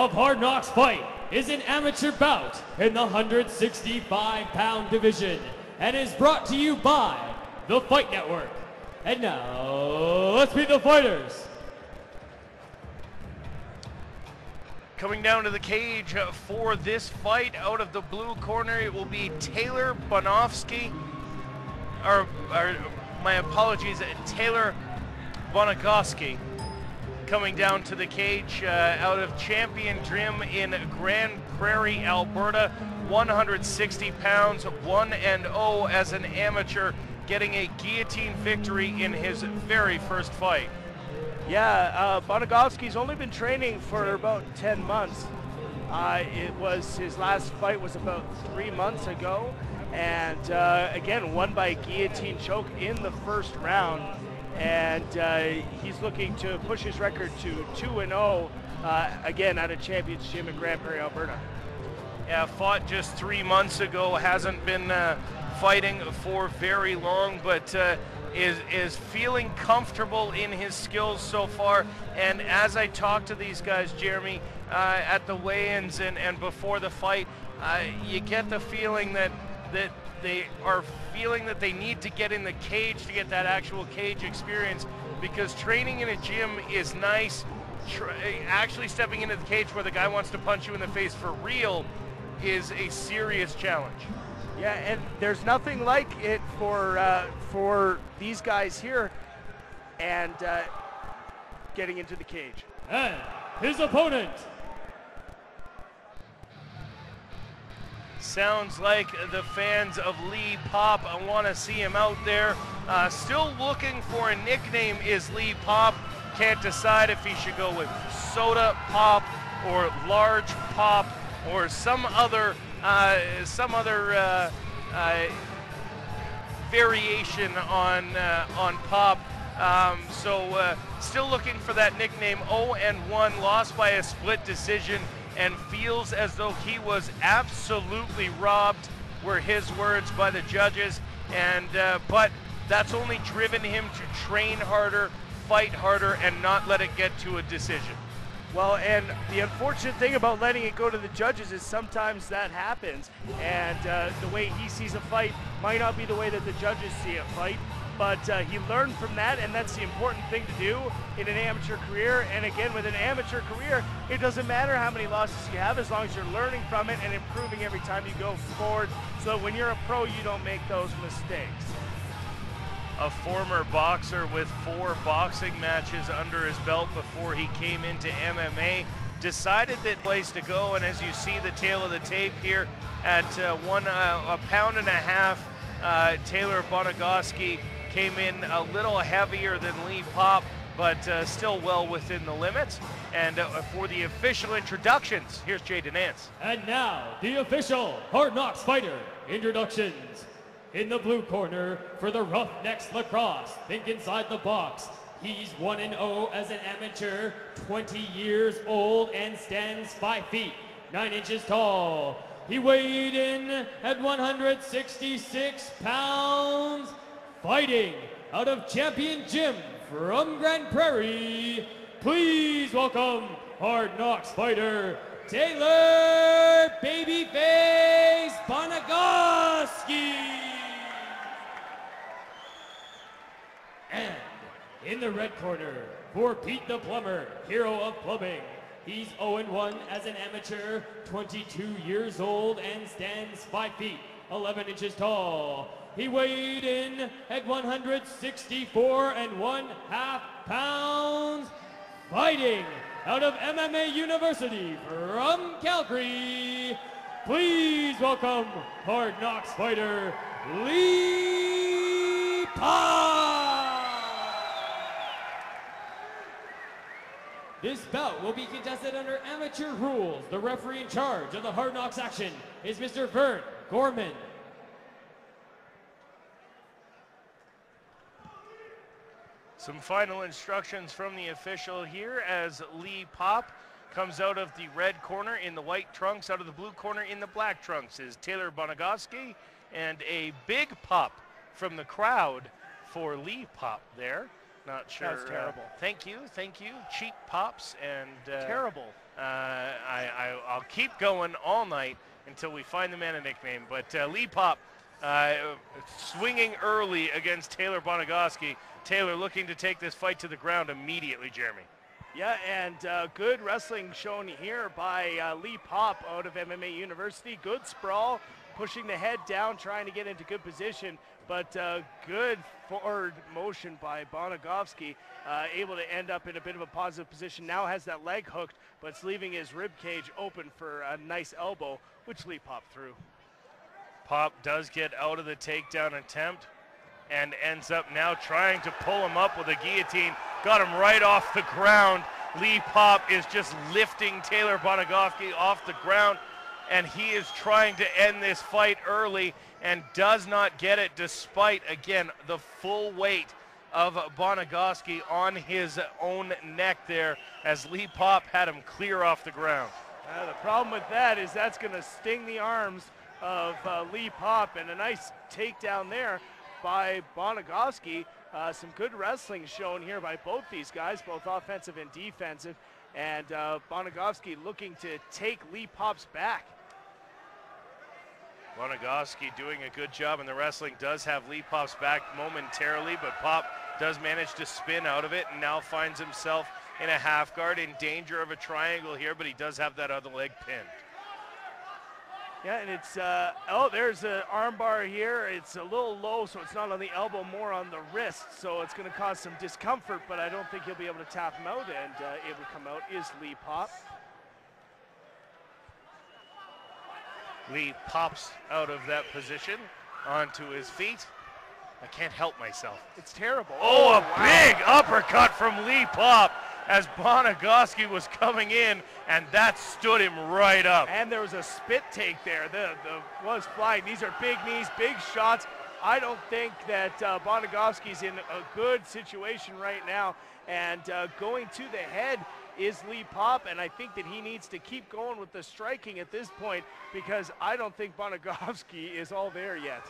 of Hard Knocks Fight is an amateur bout in the 165-pound division and is brought to you by the Fight Network. And now, let's meet the fighters. Coming down to the cage for this fight, out of the blue corner, it will be Taylor Bonogofski, my apologies, Taylor Bonogofski. Coming down to the cage out of Champion Gym in Grand Prairie, Alberta, 160 pounds, 1-0 as an amateur, getting a guillotine victory in his very first fight. Yeah, Bonogofski's only been training for about 10 months. His last fight was about 3 months ago, and again, won by guillotine choke in the first round. And he's looking to push his record to 2-0, again, at a Champions Gym in Grand Prairie, Alberta. Yeah, fought just 3 months ago, hasn't been fighting for very long, but is feeling comfortable in his skills so far. And as I talk to these guys, Jeremy, at the weigh-ins and before the fight, you get the feeling that they are feeling that they need to get in the cage to get that actual cage experience, because training in a gym is nice. Actually stepping into the cage where the guy wants to punch you in the face for real is a serious challenge. Yeah, and there's nothing like it for these guys here and getting into the cage. And his opponent. Sounds like the fans of Lee Popp want to see him out there. Still looking for a nickname is Lee Popp. Can't decide if he should go with Soda Pop or Large Pop or some other variation on Pop. Still looking for that nickname. 0-1, lost by a split decision, and feels as though he was absolutely robbed, were his words, by the judges. And but that's only driven him to train harder, fight harder, and not let it get to a decision. Well, and the unfortunate thing about letting it go to the judges is sometimes that happens, and the way he sees a fight might not be the way that the judges see a fight, but he learned from that, and that's the important thing to do in an amateur career. And again, with an amateur career, it doesn't matter how many losses you have as long as you're learning from it and improving every time you go forward, so that when you're a pro, you don't make those mistakes. A former boxer with 4 boxing matches under his belt before he came into MMA, decided that place to go, and as you see the tail of the tape here, at a pound and a half, Taylor Bonogofski came in a little heavier than Lee Popp, but still well within the limits. And for the official introductions, here's Jaden Nance. And now, the official Hard Knocks Fighter introductions. In the blue corner, for the Roughnecks Lacrosse, think inside the box. He's 1-0 as an amateur, 20 years old, and stands 5 feet, 9 inches tall. He weighed in at 166 pounds, fighting out of Champion Gym from Grand Prairie. Please welcome Hard Knocks fighter, Taylor Babyface Bonogofski. And in the red corner, for Pete the Plumber, hero of plumbing, he's 0-1 as an amateur, 22 years old, and stands 5 feet, 11 inches tall. He weighed in at 164.5 pounds, fighting out of MMA University from Calgary. Please welcome Hard Knocks fighter, Lee Popp. This bout will be contested under amateur rules. The referee in charge of the Hard Knocks action is Mr. Vern Gorman. Some final instructions from the official here as Lee Popp comes out of the red corner in the white trunks. Out of the blue corner in the black trunks is Taylor Bonogofski, and a big pop from the crowd for Lee Popp there. Not sure. That's terrible. Thank you. Cheap pops and terrible. I'll keep going all night until we find the man a nickname. But Lee Popp swinging early against Taylor Bonogofski. Taylor looking to take this fight to the ground immediately, Jeremy. Yeah, and good wrestling shown here by Lee Popp out of MMA University. Good sprawl, pushing the head down, trying to get into good position, but good forward motion by Bonogofski, able to end up in a bit of a positive position. Now has that leg hooked, but it's leaving his rib cage open for a nice elbow, which Lee Popp threw. Popp does get out of the takedown attempt and ends up now trying to pull him up with a guillotine. Got him right off the ground. Lee Popp is just lifting Taylor Bonogofski off the ground, and he is trying to end this fight early and does not get it, despite, again, the full weight of Bonogofski on his own neck there, as Lee Popp had him clear off the ground. The problem with that is that's going to sting the arms of Lee Popp, and a nice takedown there by Bonogofski. Some good wrestling shown here by both these guys, both offensive and defensive, and Bonogofski looking to take Lee Popp's back. Bonogofski doing a good job, and the wrestling does have Lee Popp's back momentarily, but Popp does manage to spin out of it and now finds himself in a half guard, in danger of a triangle here, but he does have that other leg pinned. Yeah, and it's, oh, there's an armbar here. It's a little low, so it's not on the elbow, more on the wrist. So it's going to cause some discomfort, but I don't think he'll be able to tap him out, and able to come out is Lee Popp. Lee pops out of that position onto his feet. I can't help myself. It's terrible. Oh, a big uppercut from Lee Popp as Bonogofski was coming in, and that stood him right up. And there was a spit take there. The was flying. These are big knees, big shots. I don't think that Bonogofski's in a good situation right now, and going to the head is Lee Popp, and I think that he needs to keep going with the striking at this point, because I don't think Bonogofski is all there yet.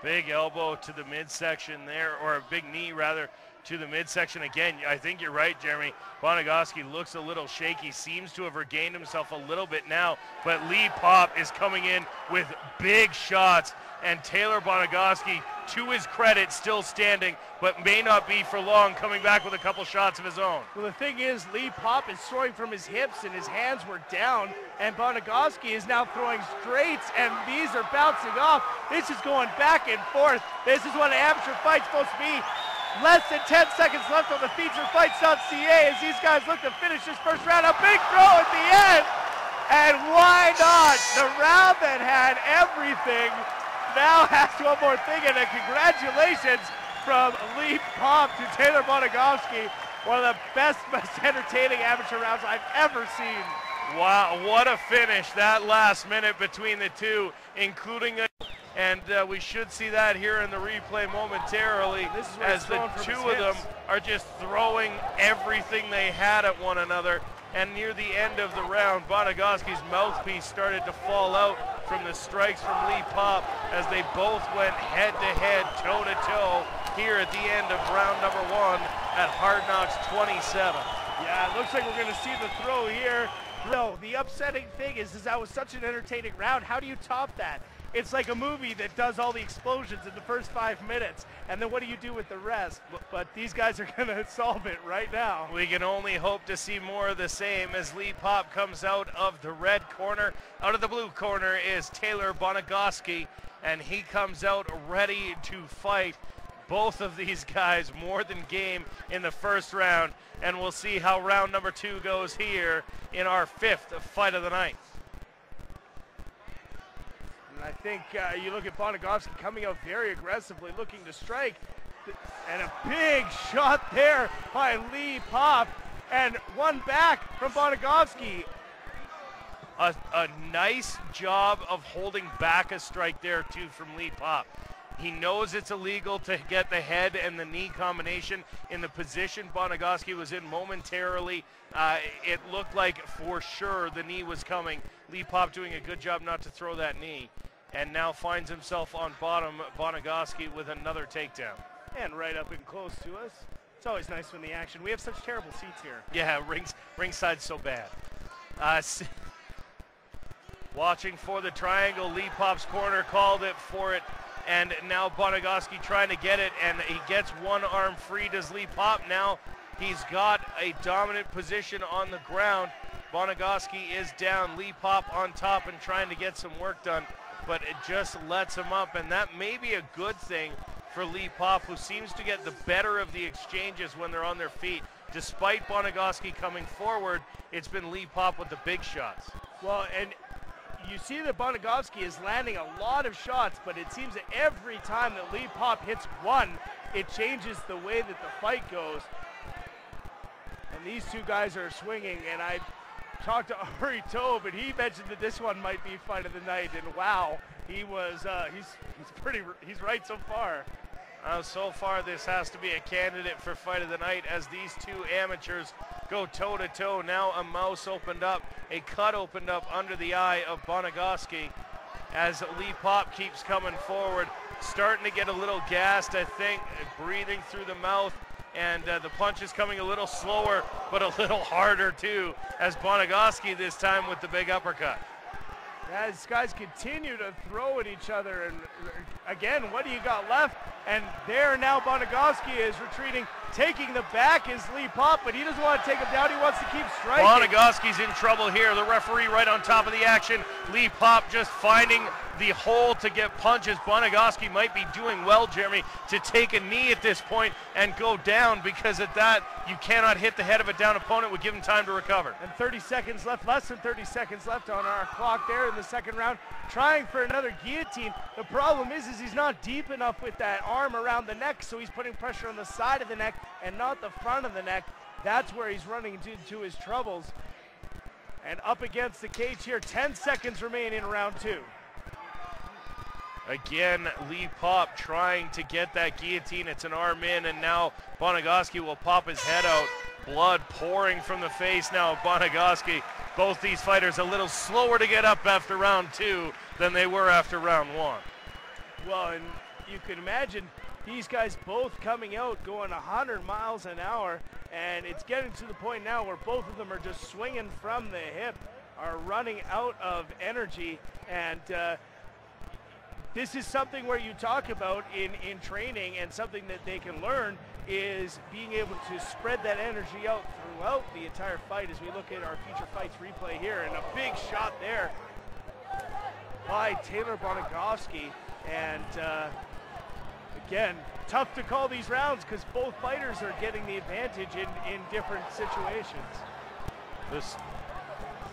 Big elbow to the midsection there, or a big knee rather, to the midsection. Again, I think you're right, Jeremy. Bonogofski looks a little shaky, seems to have regained himself a little bit now, but Lee Popp is coming in with big shots, and Taylor Bonogofski, to his credit, still standing, but may not be for long, coming back with a couple shots of his own. Well, the thing is, Lee Popp is throwing from his hips, and his hands were down, and Bonogofski is now throwing straights, and these are bouncing off. This is going back and forth. This is what an amateur fight's supposed to be. Less than 10 seconds left on the featurefights.ca as these guys look to finish this first round. A big throw at the end, and why not? The round that had everything now has one more thing, and a congratulations from Lee Popp to Taylor Bonogofski. One of the best, most entertaining amateur rounds I've ever seen. Wow, what a finish that last minute between the two, including a, and we should see that here in the replay momentarily, as the two of them are just throwing everything they had at one another. And near the end of the round, Bonogofski's mouthpiece started to fall out from the strikes from Lee Popp as they both went head-to-head, toe-to-toe here at the end of round number one at Hard Knocks 27. Yeah, it looks like we're going to see the throw here. No, the upsetting thing is that was such an entertaining round. How do you top that? It's like a movie that does all the explosions in the first 5 minutes, and then what do you do with the rest? But these guys are going to solve it right now. We can only hope to see more of the same as Lee Popp comes out of the red corner. Out of the blue corner is Taylor Bonogofski, and he comes out ready to fight. Both of these guys more than game in the first round, and we'll see how round number two goes here in our fifth fight of the night. I think you look at Bonogofski coming out very aggressively, looking to strike, and a big shot there by Lee Popp, and one back from Bonogofski. A nice job of holding back a strike there too from Lee Popp. He knows it's illegal to get the head and the knee combination in the position Bonogofski was in momentarily. It looked like for sure the knee was coming. Lee Popp doing a good job not to throw that knee, and now finds himself on bottom, Bonogofski with another takedown. And right up and close to us. It's always nice when the action. We have such terrible seats here. Yeah, ringside's so bad. Watching for the triangle, Lee Popp's corner called it for it, and now Bonogofski trying to get it, and he gets one arm free. Does Lee Popp now? He's got a dominant position on the ground. Bonogofski is down, Lee Popp on top and trying to get some work done, but it just lets him up, and that may be a good thing for Lee Popp, who seems to get the better of the exchanges when they're on their feet. Despite Bonogofski coming forward, it's been Lee Popp with the big shots. Well, and you see that Bonogofski is landing a lot of shots, but it seems that every time that Lee Popp hits one, it changes the way that the fight goes. And these two guys are swinging, and I talked to Ari Tobe, and he mentioned that this one might be fight of the night, and wow, he was he's right so far. So far, this has to be a candidate for fight of the night as these two amateurs go toe-to-toe. Now a mouse opened up, a cut opened up under the eye of Bonogofski as Lee Popp keeps coming forward, starting to get a little gassed, I think, breathing through the mouth, and the punch is coming a little slower, but a little harder too, as Bonogofski this time with the big uppercut. As guys continue to throw at each other, and again, what do you got left? And there now Bonogofski is retreating, taking the back is Lee Popp, but he doesn't want to take him down, he wants to keep striking. Bonogofski's in trouble here, the referee right on top of the action. Lee Popp just finding the hole to get punches. Bonogofski might be doing well, Jeremy, to take a knee at this point and go down, because at that, you cannot hit the head of a down opponent, would give him time to recover. And 30 seconds left, less than 30 seconds left on our clock there in the second round, trying for another guillotine. The problem is he's not deep enough with that arm around the neck, so he's putting pressure on the side of the neck and not the front of the neck. That's where he's running into his troubles. And up against the cage here, 10 seconds remain in round two. Again, Lee Popp trying to get that guillotine. It's an arm in, and now Bonogofski will pop his head out. Blood pouring from the face now of Bonogofski. Both these fighters a little slower to get up after round two than they were after round one. Well, and you can imagine these guys both coming out going 100 miles an hour, and it's getting to the point now where both of them are just swinging from the hip, are running out of energy, and this is something where you talk about in training, and something that they can learn is being able to spread that energy out throughout the entire fight. As we look at our feature fights replay here, and a big shot there by Taylor Bonogofski. And again, tough to call these rounds because both fighters are getting the advantage in different situations. This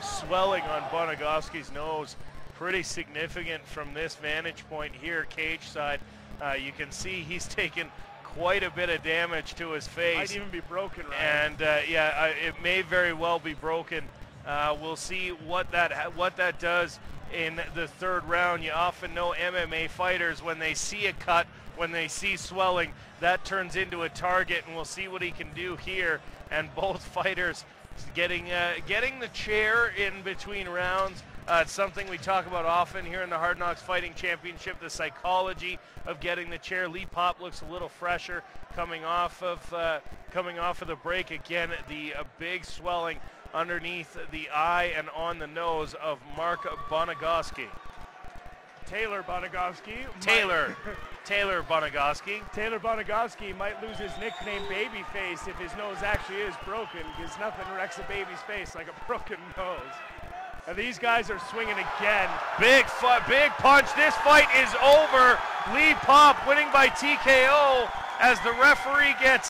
swelling on Bonogofski's nose, pretty significant from this vantage point here, cage side. You can see he's taken quite a bit of damage to his face. Might even be broken, right? And yeah, it may very well be broken. We'll see what that does in the third round. You often know MMA fighters, when they see a cut, when they see swelling, that turns into a target, and we'll see what he can do here. And both fighters getting the chair in between rounds. It's something we talk about often here in the Hard Knocks Fighting Championship, the psychology of getting the chair. Lee Popp looks a little fresher coming off of the break. Again, the big swelling underneath the eye and on the nose of Mark Bonogofski. Taylor Bonogofski. Taylor Bonogofski. Taylor Bonogofski might lose his nickname Babyface if his nose actually is broken, because nothing wrecks a baby's face like a broken nose. And these guys are swinging again. Big punch. This fight is over. Lee Popp winning by TKO as the referee gets